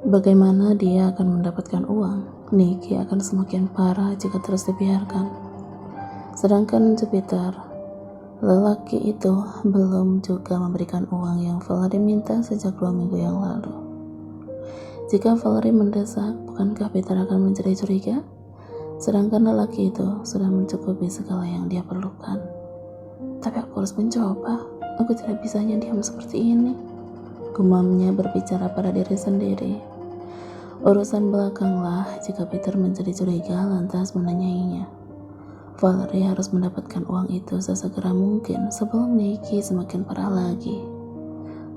Bagaimana dia akan mendapatkan uang? Nikki akan semakin parah jika terus dibiarkan. Sedangkan Jupiter, lelaki itu belum juga memberikan uang yang Valerie minta sejak 2 minggu yang lalu. Jika Valerie mendesak, bukankah Peter akan menjadi curiga? Sedangkan lelaki itu sudah mencukupi segala yang dia perlukan. Tapi aku harus mencoba. Aku tidak bisanya diam seperti ini. Gumamnya berbicara pada diri sendiri. Urusan belakanglah jika Peter menjadi curiga lantas menanyainya. Valerie harus mendapatkan uang itu sesegera mungkin sebelum Nikki semakin parah lagi.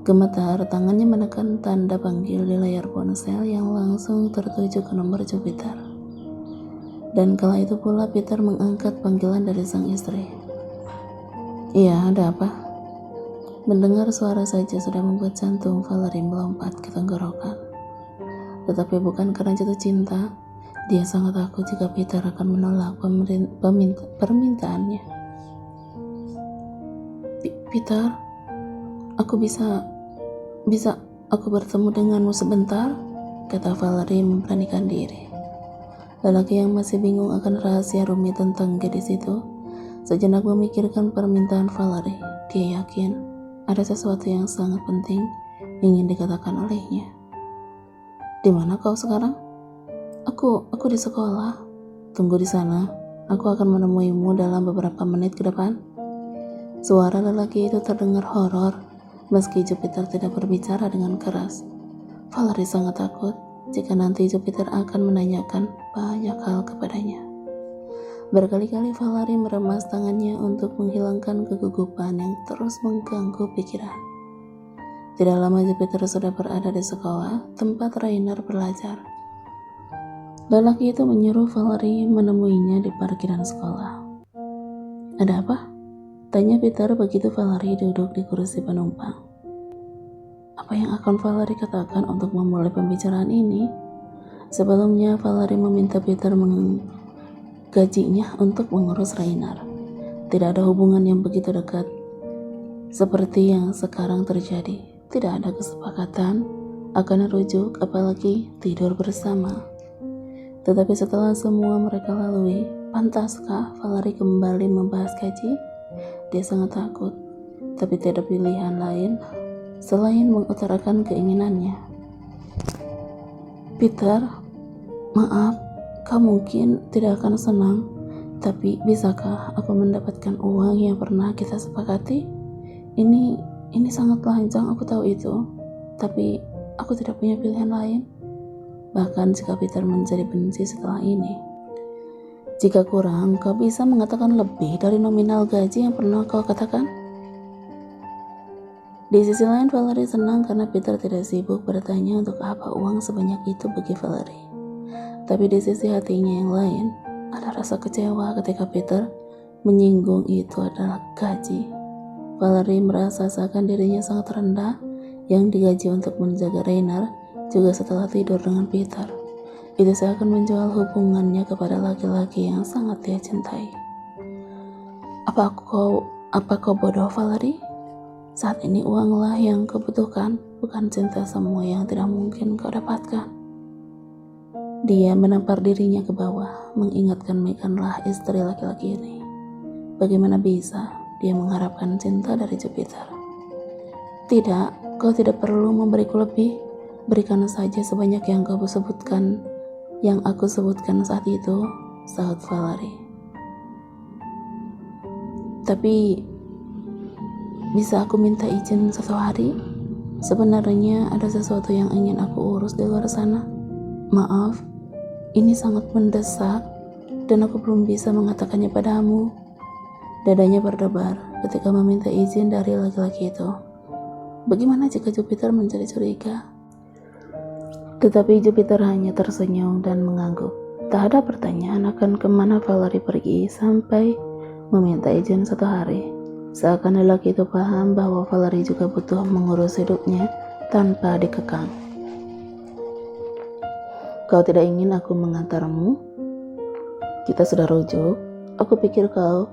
Gemetar, tangannya menekan tanda panggil di layar ponsel yang langsung tertuju ke nomor Jupiter. Dan kala itu pula Peter mengangkat panggilan dari sang istri. Iya, ada apa? Mendengar suara saja sudah membuat jantung Valerie melompat ke tenggorokan. Tetapi bukan karena jatuh cinta, dia sangat takut jika Peter akan menolak permintaannya. Peter, aku bisa aku bertemu denganmu sebentar? Kata Valerie memberanikan diri. Lelaki yang masih bingung akan rahasia rumit tentang gadis itu sejenak memikirkan permintaan Valerie. Dia yakin ada sesuatu yang sangat penting ingin dikatakan olehnya. Di mana kau sekarang? Aku di sekolah. Tunggu di sana. Aku akan menemuimu dalam beberapa menit ke depan. Suara lelaki itu terdengar horor, meski Jupiter tidak berbicara dengan keras. Valerie sangat takut jika nanti Jupiter akan menanyakan banyak hal kepadanya. Berkali-kali Valerie meremas tangannya untuk menghilangkan kegugupan yang terus mengganggu pikiran. Tidak lama Jupiter sudah berada di sekolah tempat Rainer belajar. Lelaki itu menyuruh Valerie menemuinya di parkiran sekolah. Ada apa? Tanya Peter begitu Valerie duduk di kursi penumpang. Apa yang akan Valerie katakan untuk memulai pembicaraan ini? Sebelumnya Valerie meminta Peter menggajinya untuk mengurus Rainer. Tidak ada hubungan yang begitu dekat seperti yang sekarang terjadi. Tidak ada kesepakatan akan rujuk apalagi tidur bersama. Tetapi setelah semua mereka lalui, pantaskah Valerie kembali membahas gaji? Dia sangat takut, tapi tidak pilihan lain selain mengutarakan keinginannya. Peter, maaf, kau mungkin tidak akan senang, tapi bisakah aku mendapatkan uang yang pernah kita sepakati? Ini sangat lancang, aku tahu itu, tapi aku tidak punya pilihan lain. Bahkan jika Peter menjadi benci setelah ini. Jika kurang, kau bisa mengatakan lebih dari nominal gaji yang pernah kau katakan? Di sisi lain, Valerie senang karena Peter tidak sibuk bertanya untuk apa uang sebanyak itu bagi Valerie. Tapi di sisi hatinya yang lain, ada rasa kecewa ketika Peter menyinggung itu adalah gaji. Valerie merasa seakan dirinya sangat rendah yang digaji untuk menjaga Rainer juga setelah tidur dengan Peter. Itu seakan menjual hubungannya kepada laki-laki yang sangat dia cintai. Apa kau bodoh, Valerie? Saat ini uanglah yang kau butuhkan, bukan cinta semua yang tidak mungkin kau dapatkan. Dia menampar dirinya ke bawah, mengingatkan Meganlah istri laki-laki ini. Bagaimana bisa dia mengharapkan cinta dari Jupiter? Tidak, kau tidak perlu memberiku lebih. Berikan saja sebanyak yang aku sebutkan saat itu, sahut Valerie. Tapi, bisa aku minta izin 1 hari? Sebenarnya ada sesuatu yang ingin aku urus di luar sana. Maaf, ini sangat mendesak dan aku belum bisa mengatakannya padamu. Dadanya berdebar ketika meminta izin dari laki-laki itu. Bagaimana jika Jupiter menjadi curiga? Tetapi Jupiter hanya tersenyum dan mengangguk. Tak ada pertanyaan akan kemana Valerie pergi sampai meminta izin 1 hari. Seakan lelaki itu paham bahwa Valerie juga butuh mengurus hidupnya tanpa dikekang. Kau tidak ingin aku mengantarmu? Kita sudah rujuk. Aku pikir kau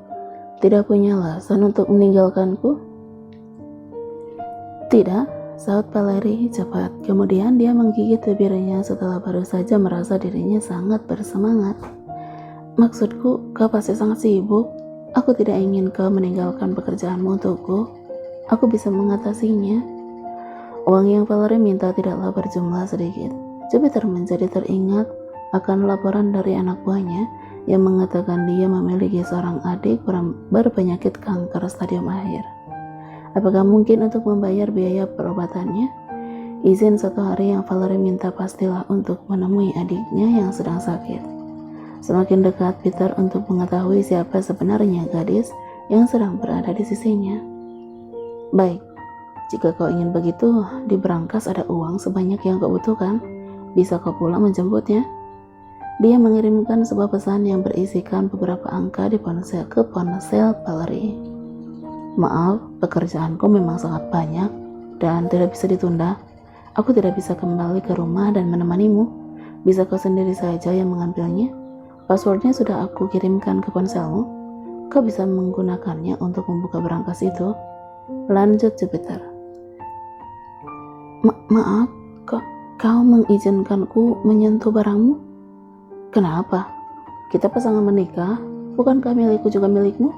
tidak punya alasan untuk meninggalkanku. Tidak, saut Valerie cepat. Kemudian dia menggigit bibirnya setelah baru saja merasa dirinya sangat bersemangat. Maksudku, kau pasti sangat sibuk. Aku tidak ingin kau meninggalkan pekerjaanmu untukku. Aku bisa mengatasinya. Uang yang Valerie minta tidaklah berjumlah sedikit. Jupiter menjadi teringat akan laporan dari anak buahnya yang mengatakan dia memiliki seorang adik berpenyakit kanker stadium akhir. Apakah mungkin untuk membayar biaya perobatannya? Izin 1 hari yang Valerie minta pastilah untuk menemui adiknya yang sedang sakit. Semakin dekat Peter untuk mengetahui siapa sebenarnya gadis yang sedang berada di sisinya. Baik, jika kau ingin begitu, di berangkas ada uang sebanyak yang kau butuhkan. Bisa kau pulang menjemputnya? Dia mengirimkan sebuah pesan yang berisikan beberapa angka di ke ponsel Valerie. Maaf, pekerjaanku memang sangat banyak dan tidak bisa ditunda. Aku tidak bisa kembali ke rumah dan menemanimu. Bisa kau sendiri saja yang mengambilnya. Passwordnya sudah aku kirimkan ke ponselmu. Kau bisa menggunakannya untuk membuka berangkas itu. Lanjut Jupiter. Maaf, kau mengizinkanku menyentuh barangmu? Kenapa? Kita pasangan menikah, bukankah milikku juga milikmu?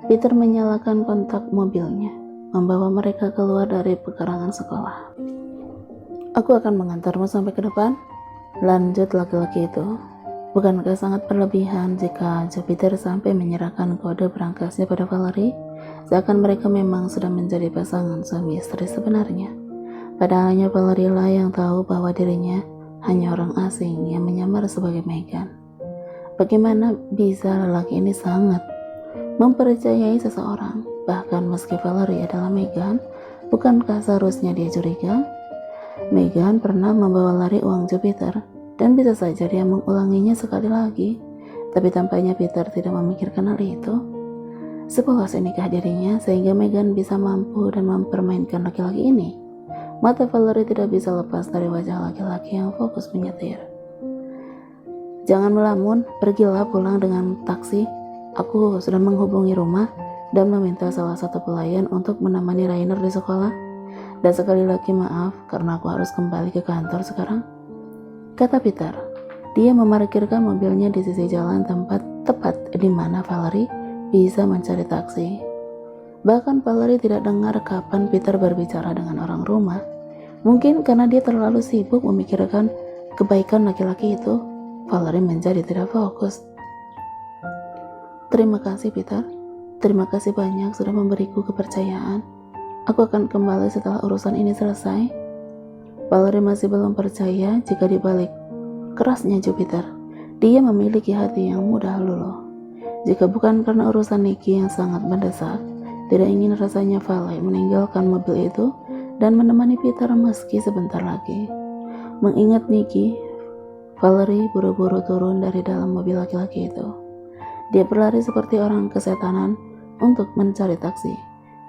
Peter menyalakan kontak mobilnya, membawa mereka keluar dari pekarangan sekolah. Aku akan mengantarmu sampai ke depan, lanjut laki-laki itu. Bukankah sangat berlebihan jika Jupiter sampai menyerahkan kode berangkasnya pada Valerie, seakan mereka memang sudah menjadi pasangan suami istri sebenarnya. Padahal hanya Valerie lah yang tahu bahwa dirinya hanya orang asing yang menyamar sebagai Megan. Bagaimana bisa lelaki ini sangat mempercayai seseorang, bahkan meski Valerie adalah Megan? Bukankah seharusnya dia curiga? Megan pernah membawa lari uang Jupiter, dan bisa saja dia mengulanginya sekali lagi, tapi tampaknya Peter tidak memikirkan hal itu. Sepolos nikah dirinya sehingga Megan bisa mampu dan mempermainkan laki-laki ini. Mata Valerie tidak bisa lepas dari wajah laki-laki yang fokus menyetir. Jangan melamun, pergilah pulang dengan taksi. Aku sudah menghubungi rumah dan meminta salah satu pelayan untuk menemani Rainer di sekolah. Dan sekali lagi maaf karena aku harus kembali ke kantor sekarang, kata Peter. Dia memarkirkan mobilnya di sisi jalan tepat di mana Valerie bisa mencari taksi. Bahkan Valerie tidak dengar kapan Peter berbicara dengan orang rumah. Mungkin karena dia terlalu sibuk memikirkan kebaikan laki-laki itu, Valerie menjadi tidak fokus. Terima kasih Peter. Terima kasih banyak sudah memberiku kepercayaan. Aku akan kembali setelah urusan ini selesai. Valerie masih belum percaya jika dibalik kerasnya Jupiter, dia memiliki hati yang mudah luluh. Jika bukan karena urusan Nicky yang sangat mendesak, tidak ingin rasanya Valerie meninggalkan mobil itu dan menemani Peter meski sebentar lagi. Mengingat Nicky, Valerie buru-buru turun dari dalam mobil laki-laki itu. Dia berlari seperti orang kesetanan untuk mencari taksi.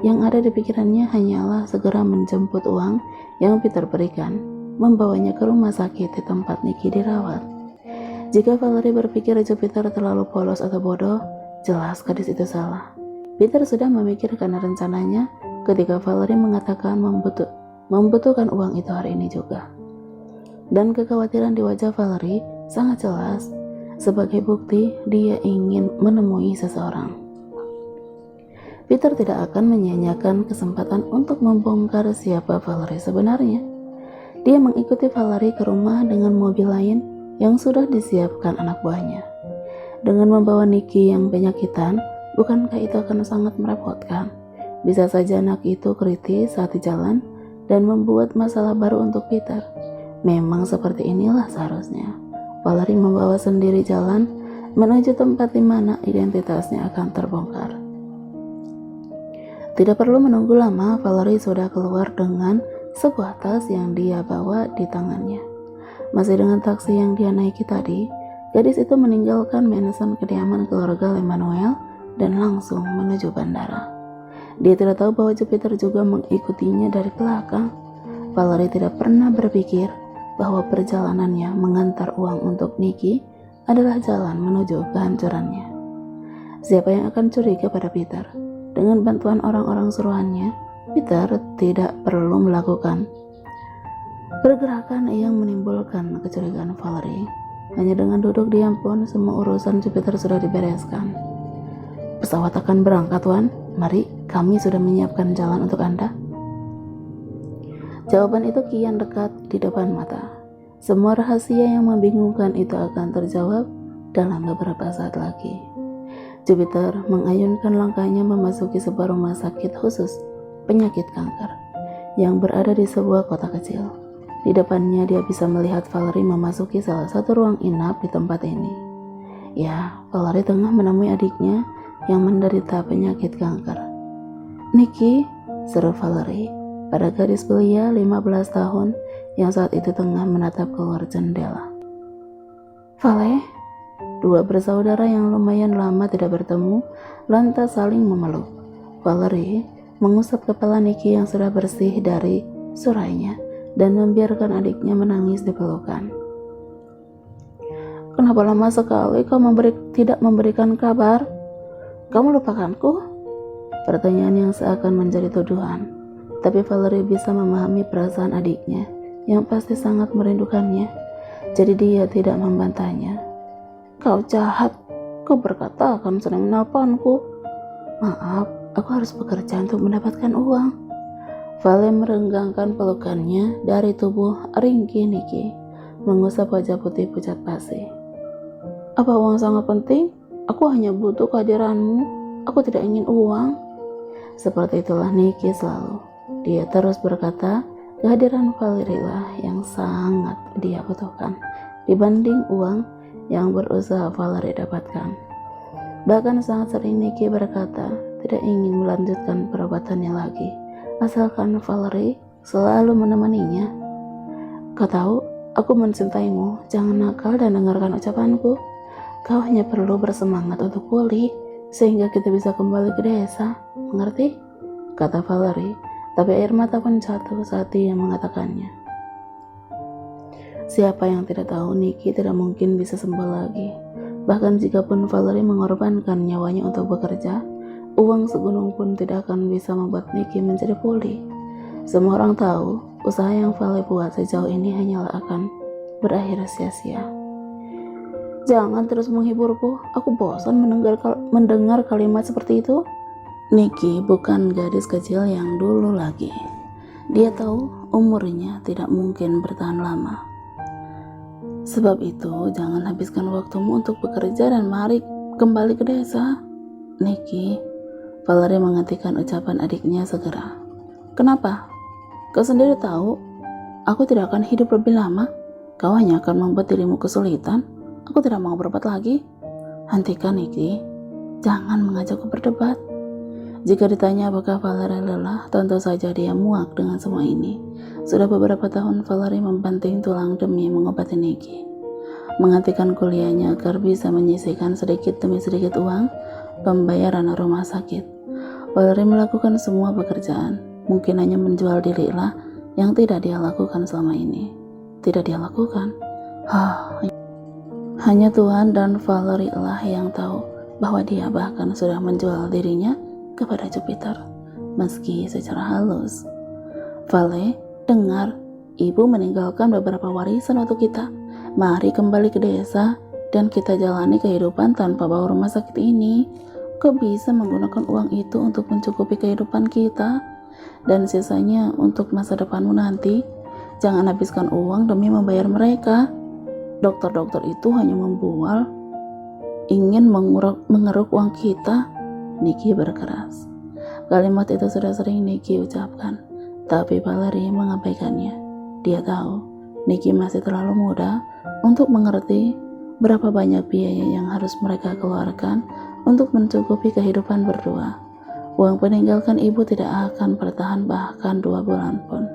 Yang ada di pikirannya hanyalah segera menjemput uang yang Peter berikan, membawanya ke rumah sakit di tempat Nicky dirawat. Jika Valerie berpikir Jupiter terlalu polos atau bodoh, jelas gadis itu salah. Peter sudah memikirkan rencananya ketika Valerie mengatakan membutuhkan uang itu hari ini juga. Dan kekhawatiran di wajah Valerie sangat jelas. Sebagai bukti, dia ingin menemui seseorang. Peter tidak akan menyia-nyiakan kesempatan untuk membongkar siapa Valerie sebenarnya. Dia mengikuti Valerie ke rumah dengan mobil lain yang sudah disiapkan anak buahnya. Dengan membawa Nicky yang penyakitan, bukankah itu akan sangat merepotkan? Bisa saja anak itu kritis saat di jalan dan membuat masalah baru untuk Peter. Memang seperti inilah seharusnya. Valerie membawa sendiri jalan menuju tempat di mana identitasnya akan terbongkar. Tidak perlu menunggu lama, Valerie sudah keluar dengan sebuah tas yang dia bawa di tangannya. Masih dengan taksi yang dia naiki tadi, gadis itu meninggalkan mansion kediaman keluarga Emmanuel dan langsung menuju bandara. Dia tidak tahu bahwa Jupiter juga mengikutinya dari belakang. Valerie tidak pernah berpikir bahwa perjalanannya mengantar uang untuk Nicky adalah jalan menuju kehancurannya. Siapa yang akan curiga pada Peter? Dengan bantuan orang-orang suruhannya, Peter tidak perlu melakukan pergerakan yang menimbulkan kecurigaan Valerie. Hanya dengan duduk diam pun semua urusan Jupiter sudah dibereskan. Pesawat akan berangkat, Wan. Mari, kami sudah menyiapkan jalan untuk Anda. Jawaban itu kian dekat di depan mata. Semua rahasia yang membingungkan itu akan terjawab dalam beberapa saat lagi. Jupiter mengayunkan langkahnya memasuki sebuah rumah sakit khusus penyakit kanker yang berada di sebuah kota kecil. Di depannya dia bisa melihat Valerie memasuki salah satu ruang inap di tempat ini. Ya, Valerie tengah menemui adiknya yang menderita penyakit kanker. "Nikki," seru Valerie pada gadis belia 15 tahun yang saat itu tengah menatap keluar jendela. "Vale," dua bersaudara yang lumayan lama tidak bertemu lantas saling memeluk. Valerie mengusap kepala Nikki yang sudah bersih dari surainya dan membiarkan adiknya menangis di pelukan. "Kenapa lama sekali kau tidak memberikan kabar? Kamu lupakanku?" Pertanyaan yang seakan menjadi tuduhan, tapi Valerie bisa memahami perasaan adiknya yang pasti sangat merindukannya, jadi dia tidak membantahnya. "Kau jahat, kau berkata akan sering menelponku." "Maaf, aku harus bekerja untuk mendapatkan uang." Vale merenggangkan pelukannya dari tubuh ringkih Nikki, mengusap wajah putih pucat pasi. "Apa uang sangat penting? Aku hanya butuh kehadiranmu. Aku tidak ingin uang." Seperti itulah Nikki selalu. Dia terus berkata, kehadiran Valerie lah yang sangat dia butuhkan dibanding uang yang berusaha Valerie dapatkan. Bahkan sangat sering Nikki berkata tidak ingin melanjutkan perawatannya lagi, asalkan Valerie selalu menemaninya. "Kau tahu, aku mencintaimu. Jangan nakal dan dengarkan ucapanku. Kau hanya perlu bersemangat untuk pulih, sehingga kita bisa kembali ke desa. Mengerti?" kata Valerie, tapi air mata pun jatuh saat dia mengatakannya. Siapa yang tidak tahu Nikki tidak mungkin bisa sembuh lagi. Bahkan jikapun Valerie mengorbankan nyawanya untuk bekerja, uang segunung pun tidak akan bisa membuat Nikki menjadi pulih. Semua orang tahu usaha yang Vale buat sejauh ini hanyalah akan berakhir sia-sia. "Jangan terus menghiburku, aku bosan mendengar kalimat seperti itu." Nikki bukan gadis kecil yang dulu lagi. Dia tahu umurnya tidak mungkin bertahan lama. Sebab itu jangan habiskan waktumu untuk bekerja dan mari kembali ke desa. "Nikki," Valerie menghentikan ucapan adiknya segera. "Kenapa? Kau sendiri tahu, aku tidak akan hidup lebih lama. Kau hanya akan membuat dirimu kesulitan. Aku tidak mau berdebat lagi." "Hentikan, Nikki. Jangan mengajakku berdebat." Jika ditanya apakah Valerie lelah, tentu saja dia muak dengan semua ini. Sudah beberapa tahun Valerie membanting tulang demi mengobati Nikki, menghentikan kuliahnya agar bisa menyisihkan sedikit demi sedikit uang pembayaran rumah sakit. Valerie melakukan semua pekerjaan, mungkin hanya menjual dirilah yang tidak dia lakukan selama ini. Tidak dia lakukan. Hanya Tuhan dan Valerie lah yang tahu bahwa dia bahkan sudah menjual dirinya kepada Jupiter, meski secara halus. "Vale, dengar, ibu meninggalkan beberapa warisan untuk kita. Mari kembali ke desa dan kita jalani kehidupan tanpa bawa rumah sakit ini. Kau bisa menggunakan uang itu untuk mencukupi kehidupan kita dan sisanya untuk masa depanmu nanti. Jangan habiskan uang demi membayar mereka. Dokter-dokter itu hanya membual, ingin mengeruk uang kita." Nikki berkeras. Kalimat itu sudah sering Nikki ucapkan, tapi Valerie mengabaikannya. Dia tahu Nikki masih terlalu muda untuk mengerti berapa banyak biaya yang harus mereka keluarkan untuk mencukupi kehidupan berdua. Uang peninggalkan ibu tidak akan bertahan bahkan 2 bulan pun.